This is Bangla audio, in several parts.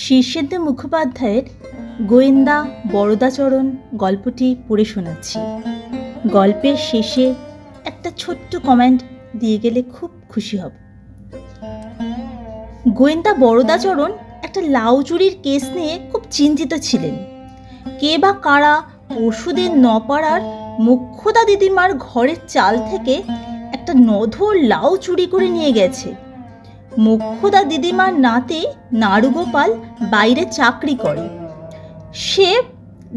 শীর্ষেন্দু মুখোপাধ্যায়ের গোয়েন্দা বরদাচরণ গল্পটি পড়ে শোনাচ্ছি। গল্পের শেষে একটা ছোট্ট কমেন্ট দিয়ে গেলে খুব খুশি হব। গোয়েন্দা বরদাচরণ একটা লাউ চুরির কেস নিয়ে খুব চিন্তিত ছিলেন। কে বা কারা পরশুদিন নপাড়ার মোক্ষদা দিদিমার ঘরের চাল থেকে একটা নধর লাউ চুরি করে নিয়ে গেছে। মোক্ষদা দিদিমার নাতি নাড়ুগোপাল বাইরে চাকরি করে। সে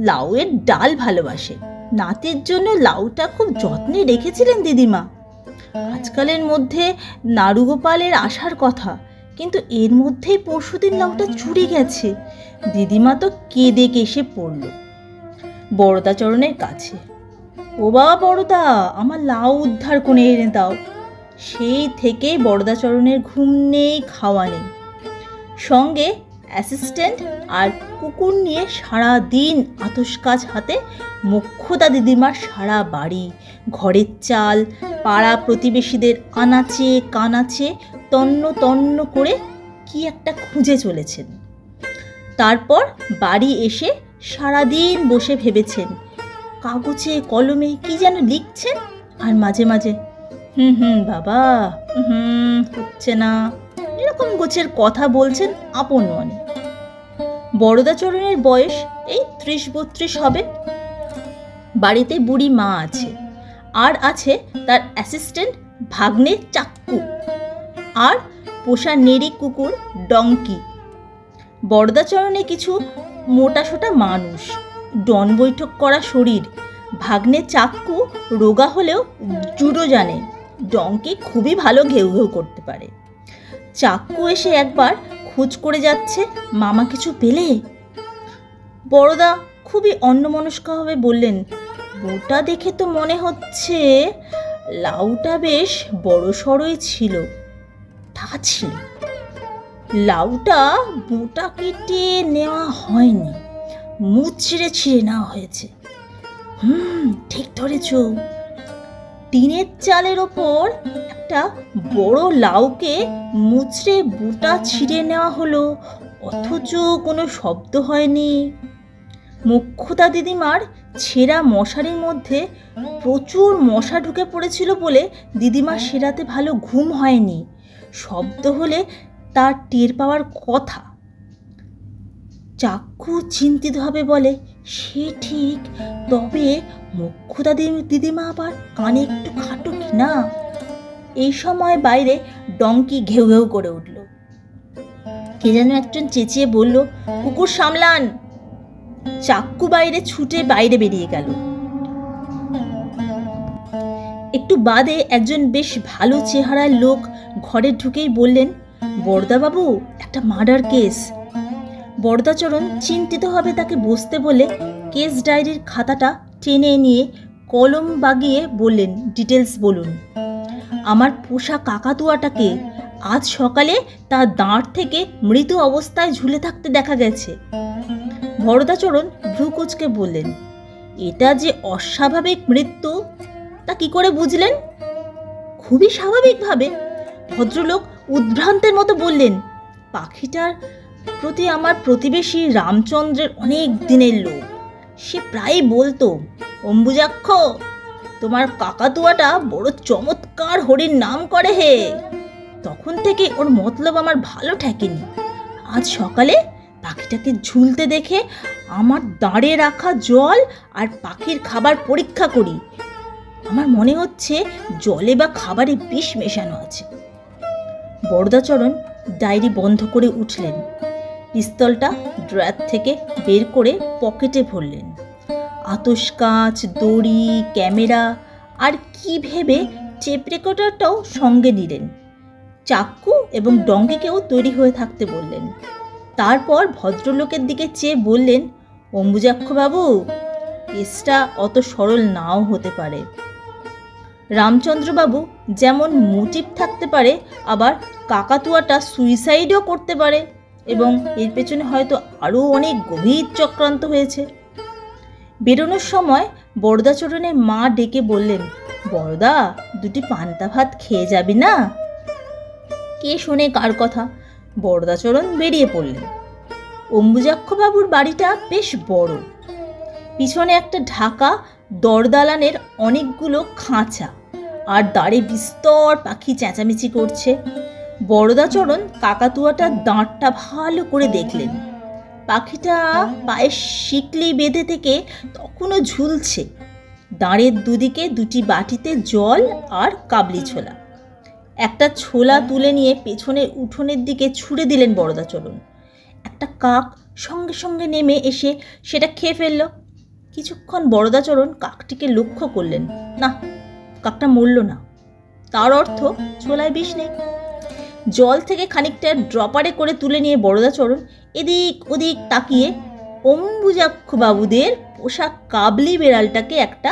লাউয়ের ডাল ভালোবাসে। নাতির জন্য লাউটা খুব যত্নে রেখেছিলেন দিদিমা। আজকালের মধ্যে নাড়ুগোপালের আসার কথা, কিন্তু এর মধ্যেই পরশুদিন লাউটা চুরি গেছে। দিদিমা তো কেঁদে কেসে পড়ল বরদাচরণের কাছে। ও বাবা বড়দা, আমার লাউ উদ্ধার করে এনে দাও। সেই থেকেই বরদাচরণের ঘুম নেই, খাওয়া নেই। সঙ্গে অ্যাসিস্ট্যান্ট আর কুকুর নিয়ে সারা দিন আতস কাজ হাতে মোক্ষদা দিদিমার সারা বাড়ি, ঘরের চাল, পাড়া প্রতিবেশীদের আনাচে কানাচে তন্ন তন্ন করে কি একটা খুঁজে চলেছেন। তারপর বাড়ি এসে সারাদিন বসে ভেবেছেন, কাগজে কলমে কি যেন লিখছেন, আর মাঝে মাঝে বাবা হচ্ছে না, এরকম গোছের কথা বলছেন আপন মনে। বরদাচরণের বয়স এই 30-32 হবে। বাড়িতে বুড়ি মা আছে, আর আছে তার অ্যাসিস্ট্যান্ট ভাগ্নে চাক্কু, আর পোষা নেড়ি কুকুর ডঙ্কি। বরদাচরণে কিছু মোটাসোটা মানুষ, ডন বৈঠক করা শরীর। ভাগ্নে চাক্কু রোগা হলেও জুডো জানে। ডঙ্কি খুবই ভালো ঘেউ ঘেউ করতে পারে। চাক্কু এসে একবার খোঁজ করে যাচ্ছে, মামা কিছু পেলে? বড়দা খুবই অন্যমনস্কভাবে বললেন, বউটা দেখে তো মনে হচ্ছে লাউটা বেশ বড় সড়ই ছিল। তা ছিল, লাউটা বোটা কেটে নেওয়া হয়নি, মুচড়ে ছিঁড়ে নেওয়া হয়েছে। ঠিক ধরেছ। টিনের চালের ওপর একটা বড় লাউকে মুচড়ে বোটা ছিঁড়ে নেওয়া হলো, অথচ কোনো শব্দ হয়নি। মোক্ষদা দিদিমার ছেঁড়া মশারির মধ্যে প্রচুর মশা ঢুকে পড়েছিল বলে দিদিমার সে রাতে ভালো ঘুম হয়নি। শব্দ হলে তার টের পাওয়ার কথা। চাক্কু চিন্তিতভাবে বলে, সে ঠিক, তবে মোক্ষদা দিদিমা আবার কানে একটু খাটো কিনা। এই সময় বাইরে ডঙ্কি ঘেউ ঘেউ করে উঠল। কে যেন একজন চেঁচিয়ে বলল, কুকুর সামলান। চাক্কু বাইরে ছুটে বাইরে বেরিয়ে গেল। একটু বাদে একজন বেশ ভালো চেহারার লোক ঘরে ঢুকেই বললেন, বরদাবাবু, একটা মার্ডার কেস। বরদাচরণ চিন্তিতভাবে তাকে বসতে বলে কেস ডায়েরির খাতাটা টেনে নিয়ে কলম বাগিয়ে বললেন, ডিটেলস বলুন। আমার পোষা কাকাতুয়াটাকে আজ সকালে তার দাঁড় থেকে মৃত অবস্থায় ঝুলে থাকতে দেখা গেছে। বরদাচরণ ভ্রু কুঁচকে বললেন, এটা যে অস্বাভাবিক মৃত্যু তা কি করে বুঝলেন? খুবই স্বাভাবিকভাবে। ভদ্রলোক উদ্ভ্রান্তের মতো বললেন, পাখিটার প্রতি আমার প্রতিবেশী রামচন্দ্রের অনেক দিনের লোভ। সে প্রায়ই বলতো, অম্বুজাক্ষ, তোমার কাকাতুয়াটা বড় চমৎকার হরির নাম করে হে। তখন থেকে ওর মতলব আমার ভালো ঠেকেনি। আজ সকালে পাখিটাকে ঝুলতে দেখে আমার দাঁড়ে রাখা জল আর পাখির খাবার পরীক্ষা করি। আমার মনে হচ্ছে জলে বা খাবারে বিষ মেশানো আছে। বরদাচরণ ডায়েরি বন্ধ করে উঠলেন। পিস্তলটা ড্রয়ার থেকে বের করে পকেটে ভরলেন। আতস কাঁচ, দড়ি, ক্যামেরা আর কি ভেবে টেপ রেকর্ডারটাও সঙ্গে নিলেন। চাক্কু এবং ডঙ্কিকেও তৈরি হয়ে থাকতে বললেন। তারপর ভদ্রলোকের দিকে চেয়ে বললেন, অম্বুজাক্ষবাবু, কেসটা অত সরল নাও হতে পারে। রামচন্দ্রবাবু যেমন মোটিভ থাকতে পারে, আবার কাকাতুয়াটা সুইসাইডও করতে পারে, এবং এর পেছনে হয়তো আরও অনেক গভীর চক্রান্ত হয়েছে। বেরোনোর সময় বরদাচরণের মা ডেকে বললেন, বড়দা, দুটি পান্তা ভাত খেয়ে যাবি না? কে শোনে কার কথা? বরদাচরণ বেরিয়ে পড়লেন। অম্বুজাক্ষবাবুর বাড়িটা বেশ বড়। পিছনে একটা ঢাকা দরদালানের অনেকগুলো খাঁচা, আর দাঁড়ে বিস্তর পাখি চেঁচামেচি করছে। বরদাচরণ কাকাতুয়াটার দাঁতটা ভালো করে দেখলেন। পাখিটা পায়ের শিকলি বেঁধে থেকে তখনও ঝুলছে। দাঁড়ের দুদিকে দুটি বাটিতে জল আর কাবলি ছোলা। একটা ছোলা তুলে নিয়ে পেছনের উঠোনের দিকে ছুঁড়ে দিলেন বরদাচরণ। একটা কাক সঙ্গে সঙ্গে নেমে এসে সেটা খেয়ে ফেলল। কিছুক্ষণ বরদাচরণ কাকটিকে লক্ষ্য করলেন। না, কাকটা মরল না, তার অর্থ ছোলায় বিষ নেই। জল থেকে খানিকটা ড্রপারে করে তুলে নিয়ে বরদাচরণ এদিক ওদিক তাকিয়ে অম্বুজাক্ষবাবুদের পোষা কাবলি বেড়ালটাকে একটা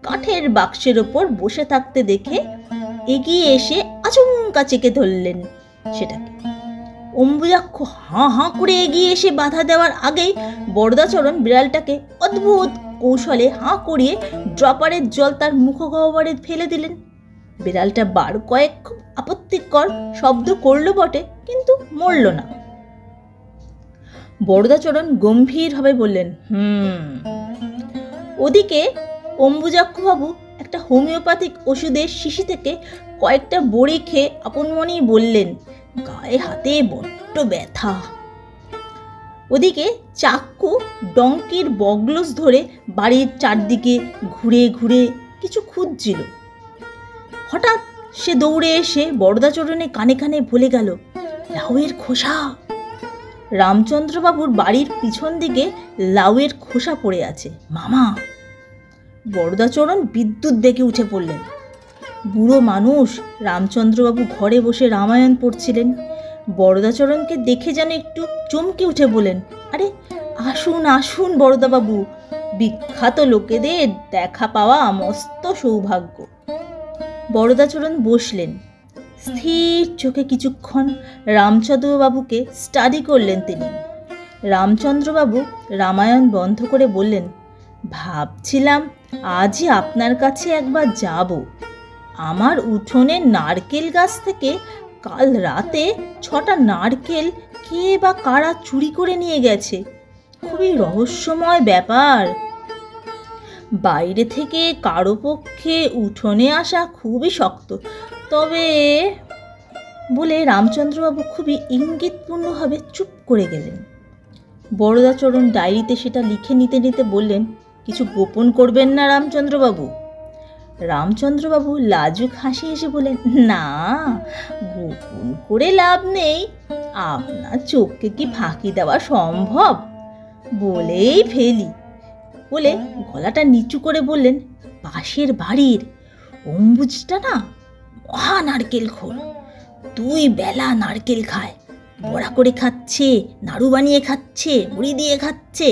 কাঠের বাক্সের ওপর বসে থাকতে দেখে এগিয়ে এসে আচমকা চেকে ধরলেন সেটাকে। অম্বুজাক্ষ হাঁ হাঁ করে এগিয়ে এসে বাধা দেওয়ার আগেই বরদাচরণ বিড়ালটাকে অদ্ভুত কৌশলে হাঁ করিয়ে ড্রপারের জল তার মুখগহ্বরে ফেলে দিলেন। বিড়ালটা বার কয়েক খুব আপত্তিকর শব্দ করল বটে, কিন্তু মরল না। বরদাচরণ গম্ভীরভাবে বললেন, ওদিকে অম্বুজাক্ষবাবু একটা হোমিওপ্যাথিক ওষুধের শিশি থেকে কয়েকটা বড়ি খেয়ে আপন মনেই বললেন, গায়ে হাতে বড্ড ব্যথা। ওদিকে চাক্কু ডঙ্কির বগলস ধরে বাড়ির চারদিকে ঘুরে ঘুরে কিছু খুঁজছিল। হঠাৎ সে দৌড়ে এসে বরদাচরণে কানে কানে বলে গেল, লাউয়ের খোসা। রামচন্দ্রবাবুর বাড়ির পিছন দিকে লাউয়ের খোসা পড়ে আছে, মামা। বরদাচরণ বিদ্যুৎ বেগে উঠে পড়লেন। বুড়ো মানুষ রামচন্দ্রবাবু ঘরে বসে রামায়ণ পড়ছিলেন। বরদাচরণকে দেখে যেন একটু চমকে উঠে বলেন, আরে আসুন আসুন বরদাবাবু, বিখ্যাত লোকেদের দেখা পাওয়া মস্ত সৌভাগ্য। বরদাচরণ বসলেন। স্থির চোখে কিছুক্ষণ রামচন্দ্রবাবুকে স্টাডি করলেন তিনি। রামচন্দ্রবাবু রামায়ণ বন্ধ করে বললেন, ভাবছিলাম আজই আপনার কাছে একবার যাব। আমার উঠোনের নারকেল গাছ থেকে কাল রাতে 6টা নারকেল কে বা কারা চুরি করে নিয়ে গেছে। খুবই রহস্যময় ব্যাপার। বাইরে থেকে কারো পক্ষে উঠোনে আসা খুবই শক্ত। তবে বলে রামচন্দ্রবাবু খুবই ইঙ্গিতপূর্ণভাবে চুপ করে গেলেন। বরদাচরণ ডায়েরিতে সেটা লিখে নিতে নিতে বললেন, কিছু গোপন করবেন না রামচন্দ্রবাবু? রামচন্দ্রবাবু লাজুক হাসি হেসে বলেন, না, গোপন করে লাভ নেই। আপনার চোখকে কি ফাঁকি দেওয়া সম্ভব? বলেই ফেলি। বলে গলাটা নিচু করে বললেন, পাশের বাড়ির অম্বুজটা না মহা নারকেল খোর। 2 বেলা নারকেল খায়, বড়া করে খাচ্ছে, নাড়ু বানিয়ে খাচ্ছে, মুড়ি দিয়ে খাচ্ছে।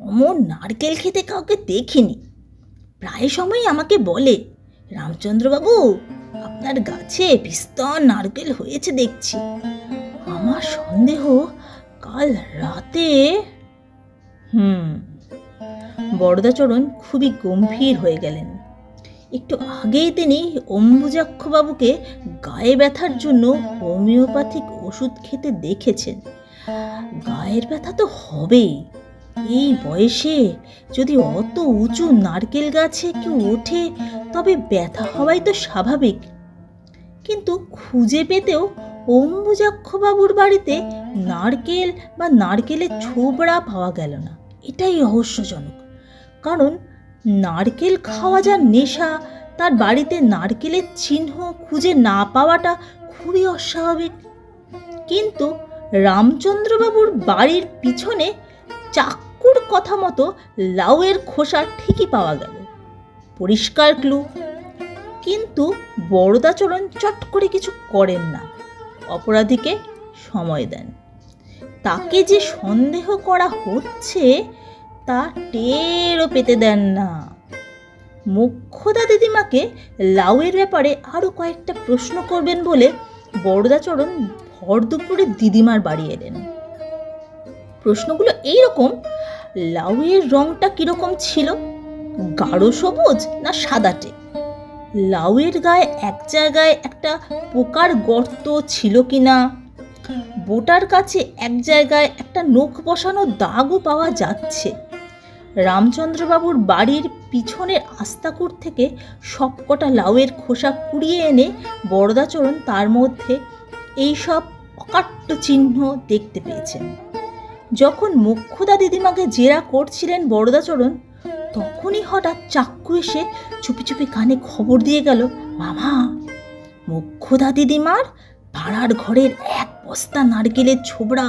অমন নারকেল খেতে কাউকে দেখিনি। প্রায় সময় আমাকে বলে, রামচন্দ্রবাবু, আপনার গাছে বিস্তর নারকেল হয়েছে দেখছি। আমার সন্দেহ কাল রাতে। বরদাচরণ খুবই গম্ভীর হয়ে গেলেন। একটু আগেই তিনি অম্বুজাক্ষবাবুকে গায়ে ব্যথার জন্য হোমিওপ্যাথিক ওষুধ খেতে দেখেছেন। গায়ের ব্যথা তো হবেই। এই বয়সে যদি অত উঁচু নারকেল গাছে কেউ ওঠে তবে ব্যথা হওয়াই তো স্বাভাবিক। কিন্তু খুঁজে পেতেও অম্বুজাক্ষবাবুর বাড়িতে নারকেল বা নারকেলের ছোবড়া পাওয়া গেল না। এটাই রহস্যজনক। কারণ নারকেল খাওয়া যার নেশা, তার বাড়িতে নারকেলের চিহ্ন খুঁজে না পাওয়াটা খুবই অস্বাভাবিক। কিন্তু রামচন্দ্রবাবুর বাড়ির পিছনে চাক্কুর কথা মতো লাউয়ের খোসা ঠিকই পাওয়া গেল, পরিষ্কার ক্লু। কিন্তু বরদাচরণ চট করে কিছু করেন না, অপরাধীকে সময় দেন। তাকে যে সন্দেহ করা হচ্ছে তা টেরও পেতে দেন না। মোক্ষদা দিদিমাকে লাউয়ের ব্যাপারে আরো কয়েকটা প্রশ্ন করবেন বলে বরদাচরণ ভর দুপুরে দিদিমার বাড়ি এলেন। প্রশ্নগুলো এইরকম, লাউয়ের রংটা কিরকম ছিল, গাঢ় সবুজ না সাদাটে? লাউয়ের গায়ে এক জায়গায় একটা পোকার গর্ত ছিল কিনা? বোটার কাছে এক জায়গায় একটা নখ বসানো দাগও পাওয়া যাচ্ছে। রামচন্দ্রবাবুর বাড়ির পিছনের আস্তাকুর থেকে সবকটা লাউয়ের খোসা কুড়িয়ে এনে বরদাচরণ তার মধ্যে এইসব অকাট্য চিহ্ন দেখতে পেয়েছেন। যখন মোক্ষদা দিদিমাকে জেরা করছিলেন বরদাচরণ, তখনই হঠাৎ চাক্কু এসে চুপি চুপি কানে খবর দিয়ে গেল, মামা, মোক্ষদা দিদিমার ভাড়ার ঘরের 1 বস্তা নারকেলের ছোবড়া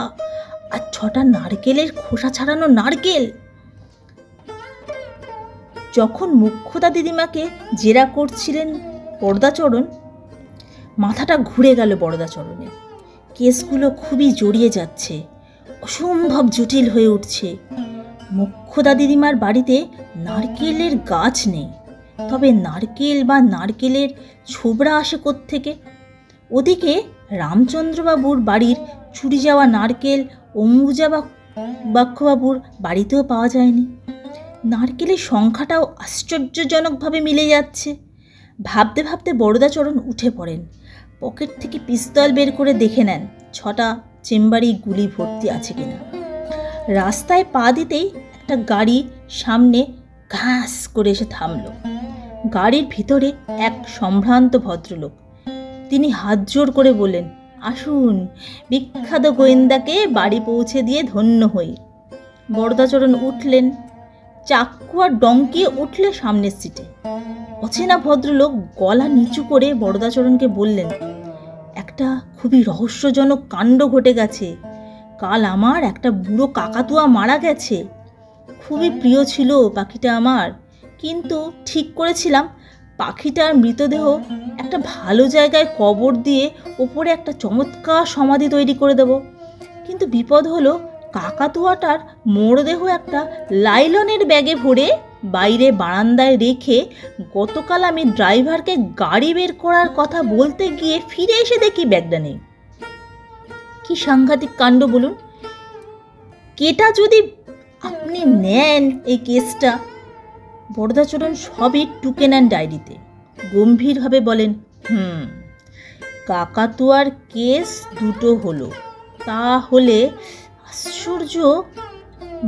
আর 6টা নারকেলের খোসা ছাড়ানো নারকেল। যখন মোক্ষদা দিদিমাকে জেরা করছিলেন বরদাচরণ, মাথাটা ঘুরে গেল বরদাচরণের। কেসগুলো খুবই জড়িয়ে যাচ্ছে, অসম্ভব জটিল হয়ে উঠছে। মোক্ষদা দিদিমার বাড়িতে নারকেলের গাছ নেই, তবে নারকেল বা নারকেলের ছোবড়া আসে কোত্থেকে? ওদিকে রামচন্দ্রবাবুর বাড়ির চুরি যাওয়া নারকেল অম্বুজা বাক্ষবাবুর বাড়িতেও পাওয়া যায়নি। নারকেলের সংখ্যাটাও আশ্চর্যজনকভাবে মিলে যাচ্ছে। ভাবতে ভাবতে বরদাচরণ উঠে পড়েন। পকেট থেকে পিস্তল বের করে দেখে নেন 6টা চেম্বারি গুলি ভর্তি আছে কিনা। রাস্তায় পা দিতেই একটা গাড়ি সামনে ঘাস করে এসে থামল। গাড়ির ভিতরে এক সম্ভ্রান্ত ভদ্রলোক। তিনি হাত জোর করে বললেন, আসুন, বিখ্যাত গোয়েন্দাকে বাড়ি পৌঁছে দিয়ে ধন্য হই। বরদাচরণ উঠলেন। চাক্কু আর ডঙ্কি উঠলে সামনের সিটে। অচেনা ভদ্রলোক গলা নিচু করে বরদাচরণকে বললেন, একটা খুবই রহস্যজনক কাণ্ড ঘটে গেছে। কাল আমার একটা বুড়ো কাকাতুয়া মারা গেছে। খুবই প্রিয় ছিল পাখিটা আমার, কিন্তু ঠিক করেছিলাম পাখিটার মৃতদেহ একটা ভালো জায়গায় কবর দিয়ে ওপরে একটা চমৎকার সমাধি তৈরি করে দেব। কিন্তু বিপদ হলো, কাকাতুয়াটার মরদেহ একটা লাইলনের ব্যাগে ভরে বাইরে বারান্দায় রেখে গতকাল আমি ড্রাইভারকে গাড়ি বের করার কথা বলতে গিয়ে ফিরে এসে দেখি ব্যাগটা নেই। কি সাংঘাতিক কাণ্ড বলুন। কেটা যদি আপনি নেন এই কেসটা। বরদাচরণ সবই টুকে নেন ডায়েরিতে। গম্ভীরভাবে বলেন, কাকাতুয়ার কেস 2টো হলো, তাহলে আশ্চর্য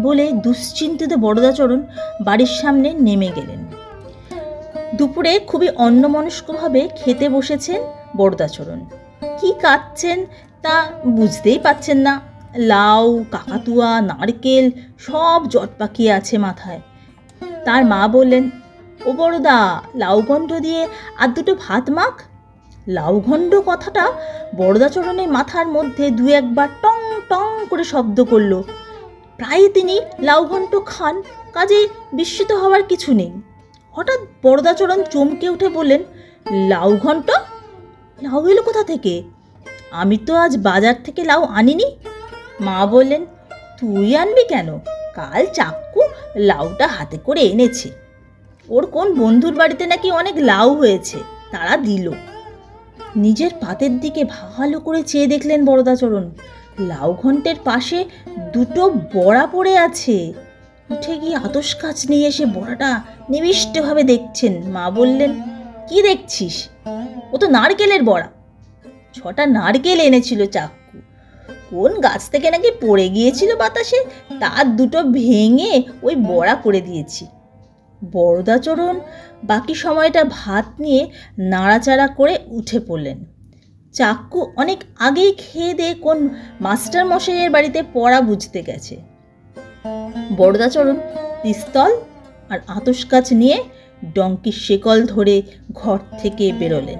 বলে দুশ্চিন্তিত বরদাচরণ বাড়ির সামনে নেমে গেলেন। দুপুরে খুবই অন্যমনস্কভাবে খেতে বসেছেন বরদাচরণ। কি কাটছেন তা বুঝতেই পাচ্ছেন না। লাউ, কাকাতুয়া, নারকেল সব জট পাকিয়ে আছে মাথায়। তার মা বললেন, ও বড়দা, লাউঘণ্ট দিয়ে আর 2টো ভাত মাখ। লাউঘণ্ট কথাটা বরদাচরণের মাথার মধ্যে 2-1বার টং টং করে শব্দ করল। প্রায় তিনি লাউঘণ্ট খান, কাজে বিস্মিত হওয়ার কিছু নেই। হঠাৎ বরদাচরণ চমকে উঠে বললেন, লাউঘণ্ট? লাউ এলো কোথা থেকে? আমি তো আজ বাজার থেকে লাউ আনিনি। মা বললেন, তুই আনবি কেন? কাল চাক্কু লাউটা হাতে করে এনেছে। ওর কোন বন্ধুর বাড়িতে নাকি অনেক লাউ হয়েছে, তারা দিল। নিজের পাতের দিকে ভালো করে চেয়ে দেখলেন বরদাচরণ। লাউঘণ্টের পাশে 2টো বড়া পড়ে আছে। উঠে গিয়ে আতস কাচ নিয়ে এসে বড়াটা নিবিষ্টভাবে দেখছেন। মা বললেন, কি দেখছিস? ও তো নারকেলের বড়া। 6টা নারকেল এনেছিল চাক্কু। কোন গাছ থেকে নাকি পড়ে গিয়েছিল বাতাসে, তার 2টো ভেঙে ওই বড়া করে দিয়েছি। বরদাচরণ বাকি সময়টা ভাত নিয়ে নাড়াচাড়া করে উঠে পড়লেন। চাক্কু অনেক আগেই খেয়ে দিয়ে কোন মাস্টার মশাইয়ের বাড়িতে পড়া বুঝতে গেছে। বরদাচরণ পিস্তল আর আতস কাচ নিয়ে ডঙ্কির শেকল ধরে ঘর থেকে বেরোলেন।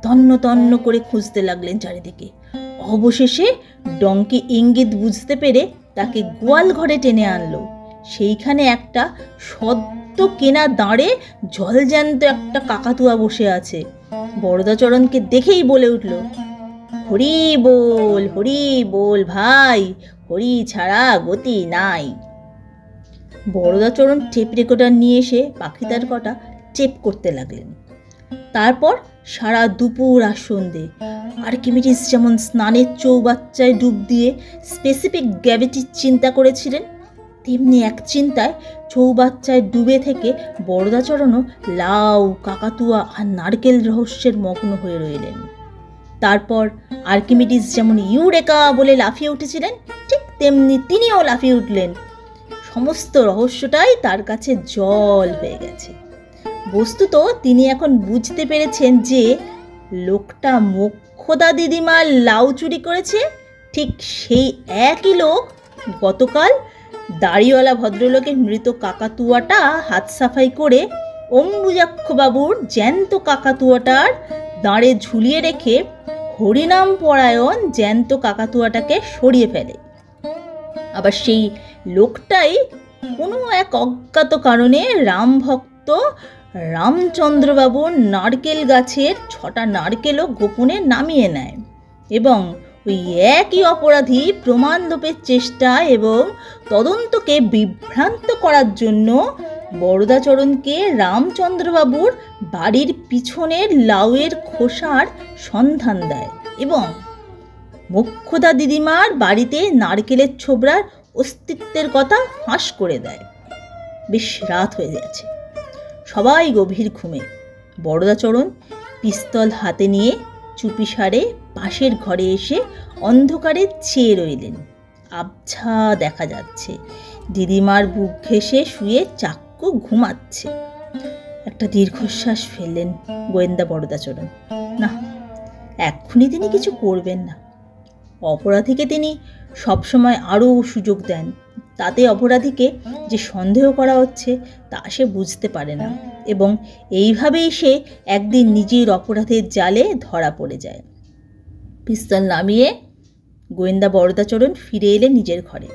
তন্ন তন্ন করে খুঁজতে লাগলেন চারিদিকে। অবশেষে ডঙ্কি ইঙ্গিত বুঝতে পেরে তাকে গোয়াল ঘরে টেনে আনলো। সেইখানে একটা সদ্য কেনা দাঁড়ে জলজ্যান্ত একটা কাকাতুয়া বসে আছে। বরদাচরণকে দেখেই বলে উঠল, হরি বল, হরি বল ভাই, হরি ছাড়া গতি নাই। বরদাচরণ টেপ রেকর্ডার নিয়ে এসে পাখিটার কটা টেপ করতে লাগলেন। তারপর সারা দুপুর আর সন্ধে আর্কিমিডিস যেমন স্নানের চৌবাচ্চায় ডুব দিয়ে স্পেসিফিক গ্র্যাভিটির চিন্তা করেছিলেন, তেমনি এক চিন্তায় চৌবাচ্চায় ডুবে থেকে বরদাচরণও লাউ, কাকাতুয়া আর নারকেল রহস্যের মগ্ন হয়ে রইলেন। তারপর আর্কিমিডিস যেমন ইউরেকা বলে লাফিয়ে উঠেছিলেন, ঠিক তেমনি তিনিও লাফিয়ে উঠলেন। সমস্ত রহস্যটাই তার কাছে জল হয়ে গেছে। বস্তুত তিনি এখন বুঝতে পেরেছেন যে লোকটা মোক্ষদা দিদিমার লাউ চুরি করেছে ঠিক সেই একই লোক গতকাল দাড়িওয়ালা ভদ্রলোকের মৃত কাকাতুয়াটা হাত সাফাই করে অম্বুজাক্ষবাবুর জ্যান্ত কাকাতুয়াটার দাঁড়ে ঝুলিয়ে রেখে হরিনাম পরায়ণ জ্যান্ত কাকাতুয়াটাকে সরিয়ে ফেলে। আবার সেই লোকটাই কোনো এক অজ্ঞাত কারণে রামভক্ত রামচন্দ্রবাবুর নারকেল গাছের 6টা নারকেলও গোপনে নামিয়ে নেয় এবং ওই একই অপরাধী প্রমাণ লোপের চেষ্টা এবং তদন্তকে বিভ্রান্ত করার জন্য বরদাচরণকে রামচন্দ্রবাবুর বাড়ির পিছনের লাউয়ের খোসার সন্ধান দেয় এবং মোক্ষদা দিদিমার বাড়িতে নারকেলের ছোবড়ার অস্তিত্বের কথা ফাঁস করে দেয়। বেশ রাত হয়ে গেছে, সবাই গভীর ঘুমে। বরদাচরণ পিস্তল হাতে নিয়ে চুপিসারে পাশের ঘরে এসে অন্ধকারে চেয়ে রইলেন। আবছা দেখা যাচ্ছে, দিদিমার বুক ঘেঁষে শুয়ে চাক্কু ঘুমাচ্ছে। একটা দীর্ঘশ্বাস ফেললেন গোয়েন্দা বরদাচরণ। না, এক্ষুনি তিনি কিছু করবেন না। অপরাধীকে তিনি সবসময় আরও সুযোগ দেন, তাতে অপরাধীকে যে সন্দেহ করা হচ্ছে তা সে বুঝতে পারে না এবং এইভাবেই সে একদিন নিজের অপরাধের জালে ধরা পড়ে যায়। পিস্তল নামিয়ে গোয়েন্দা বরদাচরণ ফিরে এলেন নিজের ঘরে।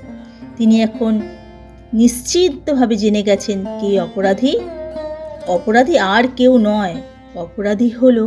তিনি এখন নিশ্চিতভাবে জেনে গেছেন কে অপরাধী। অপরাধী আর কেউ নয়, অপরাধী হলো